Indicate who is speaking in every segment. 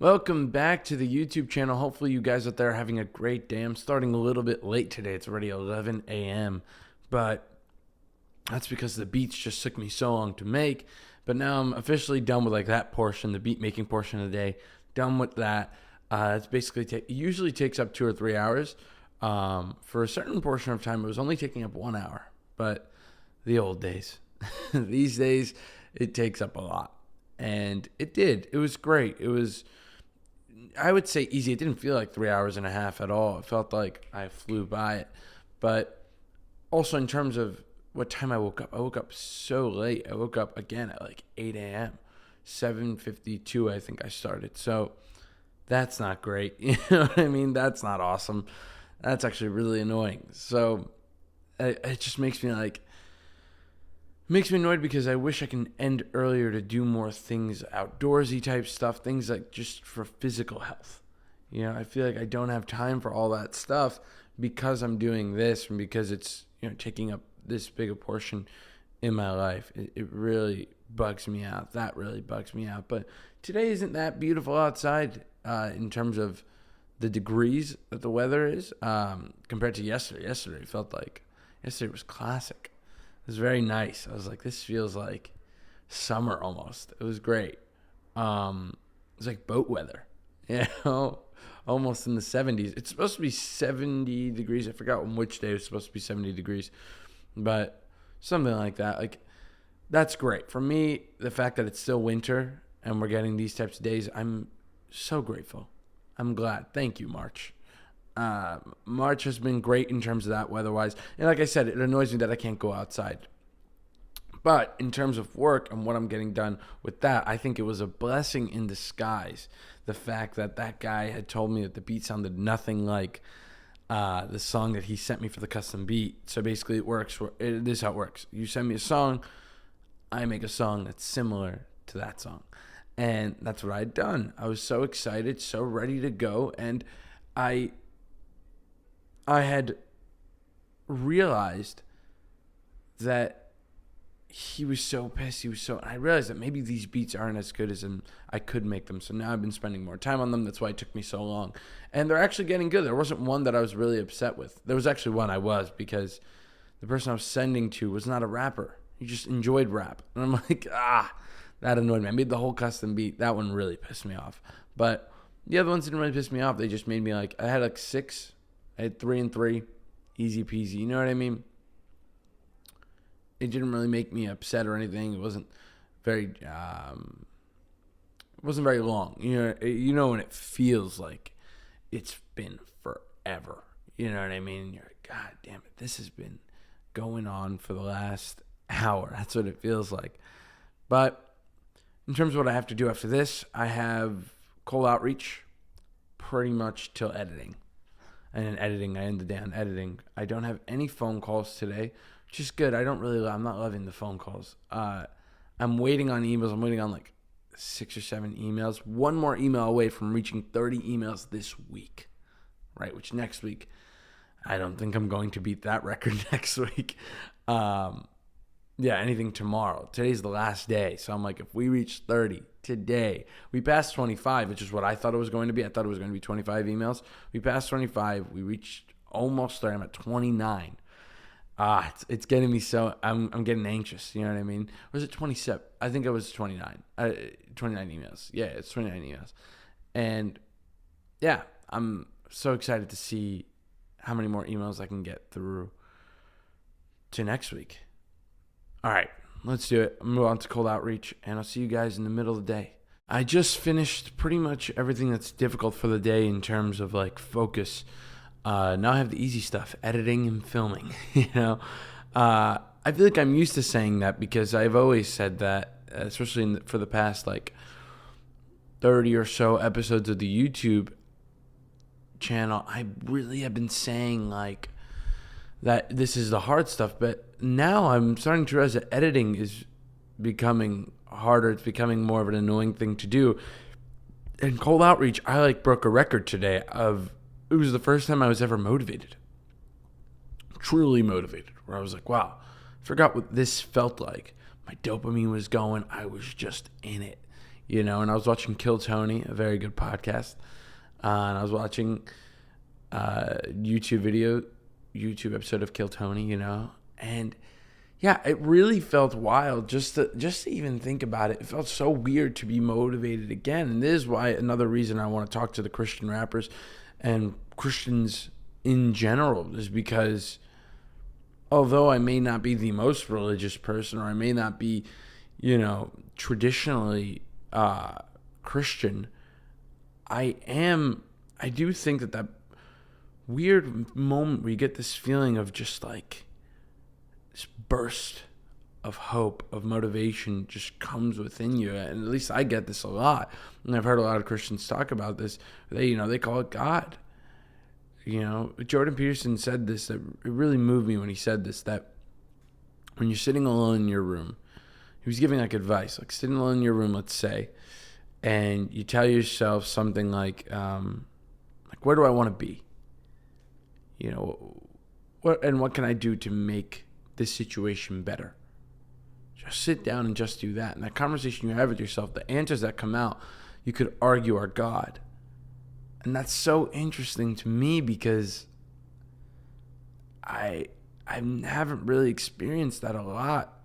Speaker 1: Welcome back to the YouTube channel. Hopefully you guys out there are having a great day. I'm starting a little bit late today. It's already 11 a.m. But that's because the beats just took me so long to make. But now I'm officially done with that portion, the beat making portion of the day. Done with that. It's basically it usually takes up 2 or 3 hours. For a certain portion of time, it was only taking up 1 hour. But the old days, these days, it takes up a lot. And it did. It was great. It was, I would say, easy. It didn't feel like 3 hours and a half at all. It felt like I flew by it. But also in terms of what time I woke up so late. I woke up again at 8 a.m. 7:52, I think I started. So that's not great. You know what I mean? That's not awesome. That's actually really annoying. So it just makes me annoyed because I wish I can end earlier to do more things, outdoorsy type stuff, things like just for physical health. I feel like I don't have time for all that stuff because I'm doing this and because it's, taking up this big a portion in my life. It really bugs me out. That really bugs me out. But today isn't that beautiful outside in terms of the degrees that the weather is compared to yesterday. Yesterday was classic. It was very nice. I was like, this feels like summer almost. It was great. It was like boat weather, almost in the 70s. It's supposed to be 70 degrees. I forgot on which day it was supposed to be 70 degrees, but something like that. That's great. For me, the fact that it's still winter and we're getting these types of days, I'm so grateful. I'm glad. Thank you, March. March has been great in terms of that weather-wise. And like I said, it annoys me that I can't go outside. But in terms of work and what I'm getting done with that, I think it was a blessing in disguise. The fact that guy had told me that the beat sounded nothing like the song that he sent me for the custom beat. So basically this is how it works. You send me a song, I make a song that's similar to that song. And that's what I had done. I was so excited, so ready to go. And I had realized that he was so pissed. I realized that maybe these beats aren't as good as I could make them. So now I've been spending more time on them. That's why it took me so long. And they're actually getting good. There wasn't one that I was really upset with. There was actually one I was, because the person I was sending to was not a rapper. He just enjoyed rap. And I'm like, that annoyed me. I made the whole custom beat. That one really pissed me off. But the other ones didn't really piss me off. They just made me I had 6. I had 3 and 3. Easy peasy. You know what I mean? It didn't really make me upset or anything. It wasn't very long. You know when it feels like it's been forever. You know what I mean? You're like, God damn it, this has been going on for the last hour. That's what it feels like. But in terms of what I have to do after this, I have cold outreach pretty much till editing. And in editing, I end the day on editing. I don't have any phone calls today, which is good. I'm not loving the phone calls. I'm waiting on emails. I'm waiting on 6 or 7 emails. One more email away from reaching 30 emails this week, right? Which next week, I don't think I'm going to beat that record next week. Anything tomorrow. Today's the last day. So I'm like, if we reach 30 today, we passed 25, which is what I thought it was going to be. I thought it was going to be 25 emails. We passed 25. We reached almost 30. I'm at 29. It's getting me so, I'm getting anxious. You know what I mean? Or was it 27? I think it was 29. 29 emails. Yeah, it's 29 emails. And yeah, I'm so excited to see how many more emails I can get through to next week. All right, let's do it. I'm going to move on to cold outreach, and I'll see you guys in the middle of the day. I just finished pretty much everything that's difficult for the day in terms of focus. Now I have the easy stuff, editing and filming. I feel like I'm used to saying that because I've always said that, especially for the past 30 or so episodes of the YouTube channel. I really have been saying that this is the hard stuff, but now I'm starting to realize that editing is becoming harder. It's becoming more of an annoying thing to do. And cold outreach, I broke a record today it was the first time I was ever motivated. Truly motivated, where I was like, wow, I forgot what this felt like. My dopamine was going. I was just in it. And I was watching Kill Tony, a very good podcast, and I was watching YouTube episode of Kill Tony, and yeah, it really felt wild just to even think about it. It felt so weird to be motivated again. And this is why another reason I want to talk to the Christian rappers and Christians in general is because although I may not be the most religious person, or I may not be, traditionally Christian, I do think that weird moment where you get this feeling of just like this burst of hope, of motivation just comes within you. And at least I get this a lot. And I've heard a lot of Christians talk about this. They call it God. Jordan Peterson said this, that it really moved me when he said this, that when you're sitting alone in your room, he was giving like advice, like sitting alone in your room, let's say, and you tell yourself something like where do I want to be? What can I do to make this situation better? Just sit down and just do that. And that conversation you have with yourself, the answers that come out, you could argue are God. And that's so interesting to me because I haven't really experienced that a lot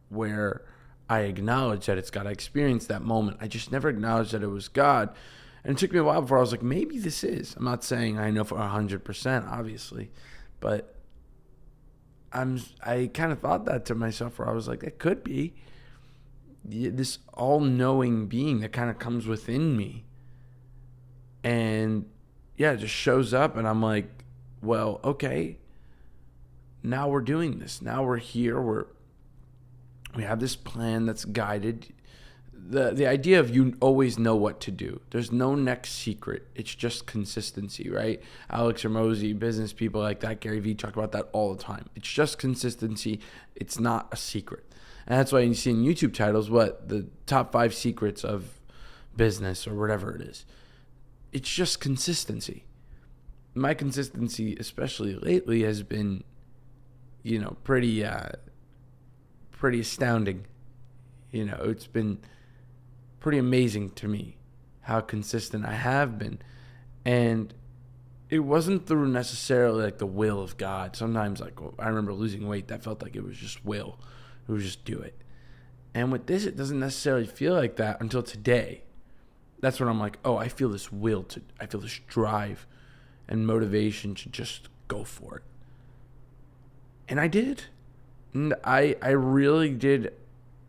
Speaker 1: where I acknowledge that it's God. I experienced that moment. I just never acknowledged that it was God. And it took me a while before I was like, maybe this is. I'm not saying I know for 100%, obviously, but I kind of thought that to myself where I was like, it could be this all-knowing being that kind of comes within me. And yeah, it just shows up and I'm like, well, okay, now we're doing this. Now we're here. We have this plan that's guided. The idea of you always know what to do. There's no next secret. It's just consistency, right? Alex Hormozi, business people like that, Gary Vee talk about that all the time. It's just consistency. It's not a secret. And that's why you see in YouTube titles, the top 5 secrets of business or whatever it is. It's just consistency. My consistency, especially lately, has been, pretty astounding. It's been pretty amazing to me how consistent I have been. And it wasn't through necessarily like the will of God. Sometimes I remember losing weight, that felt like it was just will. It was just do it. And with this, it doesn't necessarily feel like that until today. That's when I'm like, oh, I feel this I feel this drive and motivation to just go for it. And I did. And I really did.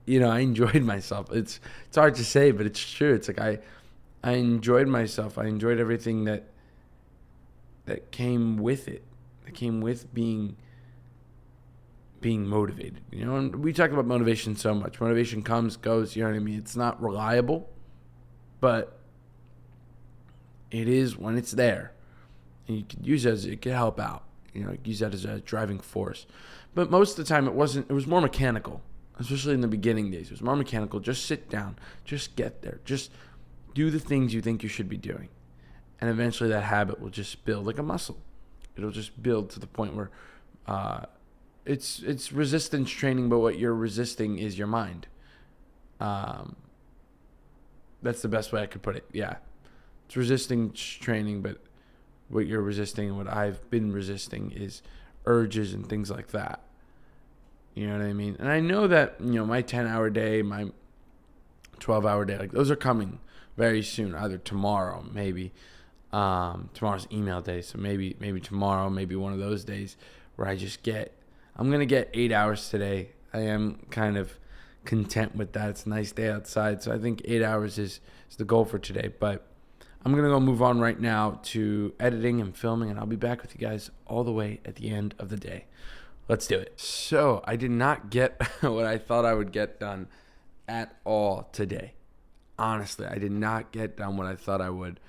Speaker 1: I enjoyed myself. It's hard to say, but it's true. It's like I enjoyed myself. I enjoyed everything that came with it. That came with being motivated. And we talk about motivation so much. Motivation comes, goes, you know what I mean? It's not reliable, but it is when it's there. And you could use it can help out. Use that as a driving force. But most of the time it was more mechanical. Especially in the beginning days. It was more mechanical. Just sit down. Just get there. Just do the things you think you should be doing. And eventually that habit will just build like a muscle. It'll just build to the point where it's resistance training, but what you're resisting is your mind. That's the best way I could put it. Yeah. It's resistance training, but what you're resisting and what I've been resisting is urges and things like that. You know what I mean? And I know that, my 10-hour day, my 12-hour day, those are coming very soon, either tomorrow, maybe. Tomorrow's email day, so maybe tomorrow, maybe one of those days where I'm going to get 8 hours today. I am kind of content with that. It's a nice day outside, so I think 8 hours is the goal for today. But I'm going to go move on right now to editing and filming, and I'll be back with you guys all the way at the end of the day. Let's do it. So I did not get what I thought I would get done at all today. Honestly, I did not get done what I thought I would.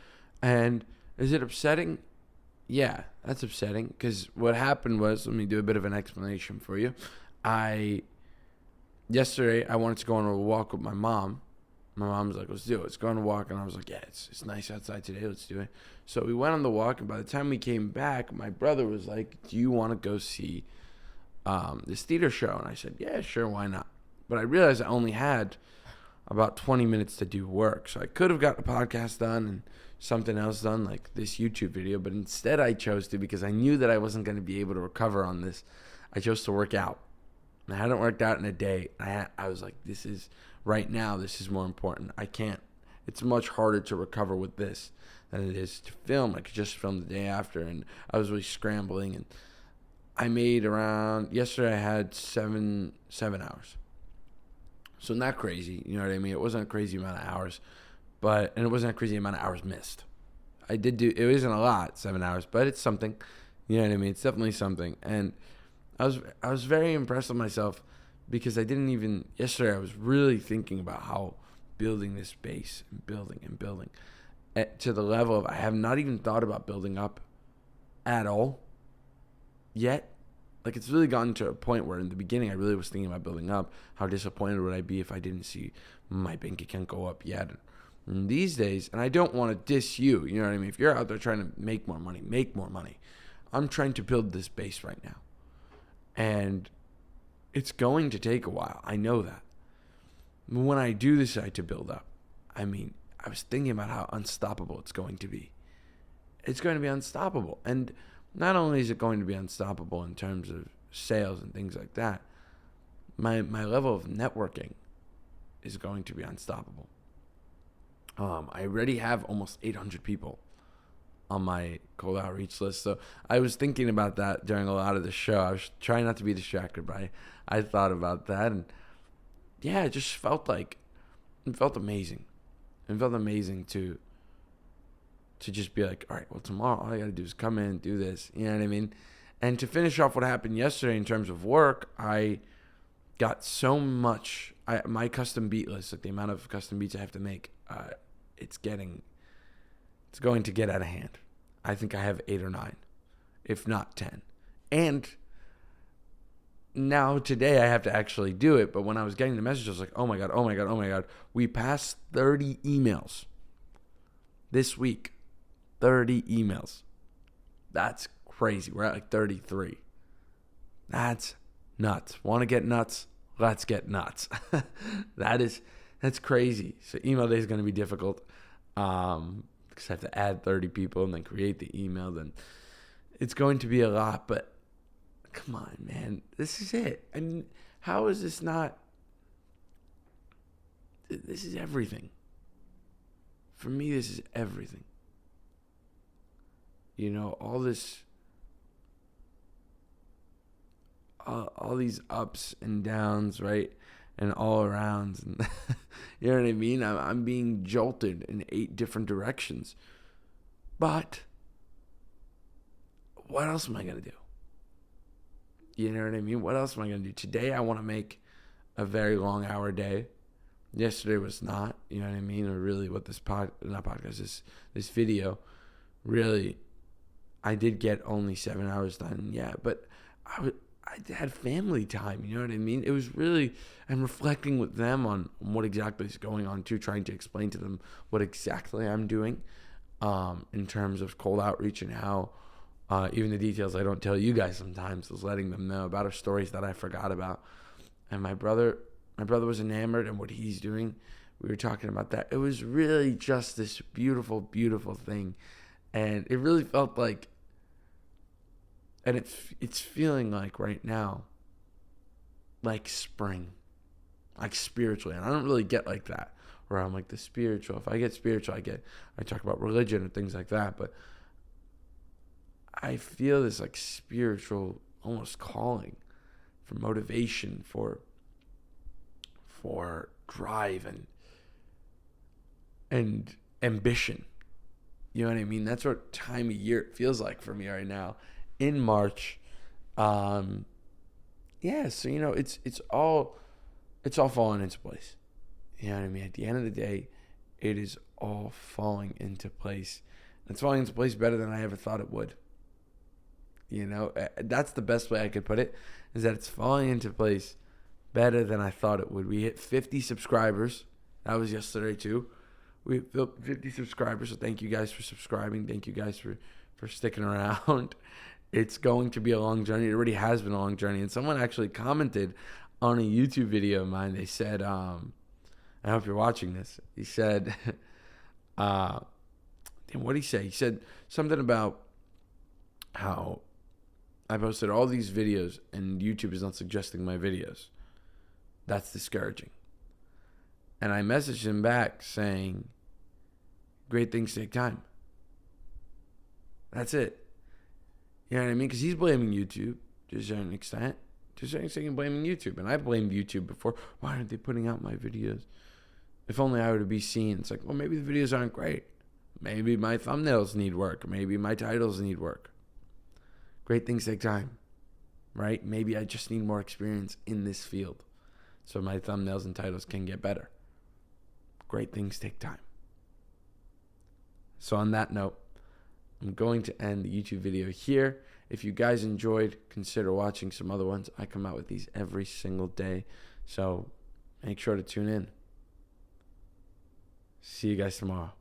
Speaker 1: And is it upsetting? Yeah, that's upsetting because what happened was, let me do a bit of an explanation for you. Yesterday, I wanted to go on a walk with my mom. My mom was like, let's do it. Let's go on a walk. And I was like, yeah, it's nice outside today. Let's do it. So we went on the walk. And by the time we came back, my brother was like, do you want to go see this theater show? And I said, yeah, sure, why not? But I realized I only had about 20 minutes to do work. So I could have got a podcast done and something else done, like this YouTube video, but instead I chose to, because I knew that I wasn't going to be able to recover on this, I chose to work out. And I hadn't worked out in a day. I was like, this is more important. I can't. It's much harder to recover with this than it is to film. I could just film the day after, and I was really scrambling, and I made around, yesterday I had seven hours. So not crazy, you know what I mean? It wasn't a crazy amount of hours, and it wasn't a crazy amount of hours missed. It isn't a lot, 7 hours, but it's something, you know what I mean? It's definitely something. And I was very impressed with myself, because yesterday I was really thinking about how building this base and building to the level of, I have not even thought about building up at all yet. Like, it's really gotten to a point where in the beginning I really was thinking about building up. How disappointed would I be if I didn't see my bank account go up yet? And these days, and I don't want to diss you, you know what I mean? If you're out there trying to make more money, make more money. I'm trying to build this base right now. And it's going to take a while. I know that. When I do decide to build up, I mean, I was thinking about how unstoppable it's going to be. It's going to be unstoppable. And not only is it going to be unstoppable in terms of sales and things like that, my level of networking is going to be unstoppable. I already have almost 800 people on my cold outreach list. So I was thinking about that during a lot of the show. I was trying not to be distracted, but I thought about that. And yeah, it just felt amazing. It felt amazing to just be like, all right, well, tomorrow all I got to do is come in, do this. You know what I mean? And to finish off what happened yesterday in terms of work, I got so much. My custom beat list, like the amount of custom beats I have to make, it's going to get out of hand. I think I have 8 or 9, if not 10. And now today I have to actually do it. But when I was getting the message, I was like, oh my God. We passed 30 emails this week. 30 emails. That's crazy. We're at like 33. That's nuts. Want to get nuts? Let's get nuts. That's crazy. So email day is going to be difficult. Because I have to add 30 people and then create the email. Then it's going to be a lot, but come on, man. This is it. I mean, how is this not? This is everything. For me, this is everything. You know, all these ups and downs, right? And all arounds. And you know what I mean? I'm being jolted in 8 different directions. But what else am I going to do? You know what I mean? What else am I going to do? Today, I want to make a very long hour day. Yesterday was not, you know what I mean? Or really what this this video, really, I did get only 7 hours done. Yeah, but I had family time, you know what I mean? It was really, and reflecting with them on what exactly is going on too, trying to explain to them what exactly I'm doing in terms of cold outreach, and how even the details I don't tell you guys sometimes is letting them know about our stories that I forgot about. And my brother was enamored in what he's doing. We were talking about that. It was really just this beautiful, beautiful thing. And it really felt like, and it's feeling like right now, like spring, like spiritually. And I don't really get like that, where I'm like the spiritual. If I get spiritual, I talk about religion and things like that. But I feel this like spiritual almost calling for motivation, for drive and ambition. You know what I mean? That's what time of year it feels like for me right now in March. Yeah, so you know, it's all falling into place. You know what I mean? At the end of the day, it is all falling into place. It's falling into place better than I ever thought it would. You know, that's the best way I could put it, is that it's falling into place better than I thought it would. We hit 50 subscribers. That was yesterday too. We hit 50 subscribers, so thank you guys for subscribing. Thank you guys for sticking around. It's going to be a long journey. It already has been a long journey. And someone actually commented on a YouTube video of mine. They said, I hope you're watching this. He said, what did he say? He said something about how I posted all these videos and YouTube is not suggesting my videos. That's discouraging. And I messaged him back saying, great things take time. That's it. You know what I mean? Because he's blaming YouTube to a certain extent. To a certain extent, blaming YouTube. And I blamed YouTube before. Why aren't they putting out my videos? If only I were to be seen. It's like, well, maybe the videos aren't great. Maybe my thumbnails need work. Maybe my titles need work. Great things take time, right? Maybe I just need more experience in this field so my thumbnails and titles can get better. Great things take time. So on that note, I'm going to end the YouTube video here. If you guys enjoyed, consider watching some other ones. I come out with these every single day, so make sure to tune in. See you guys tomorrow.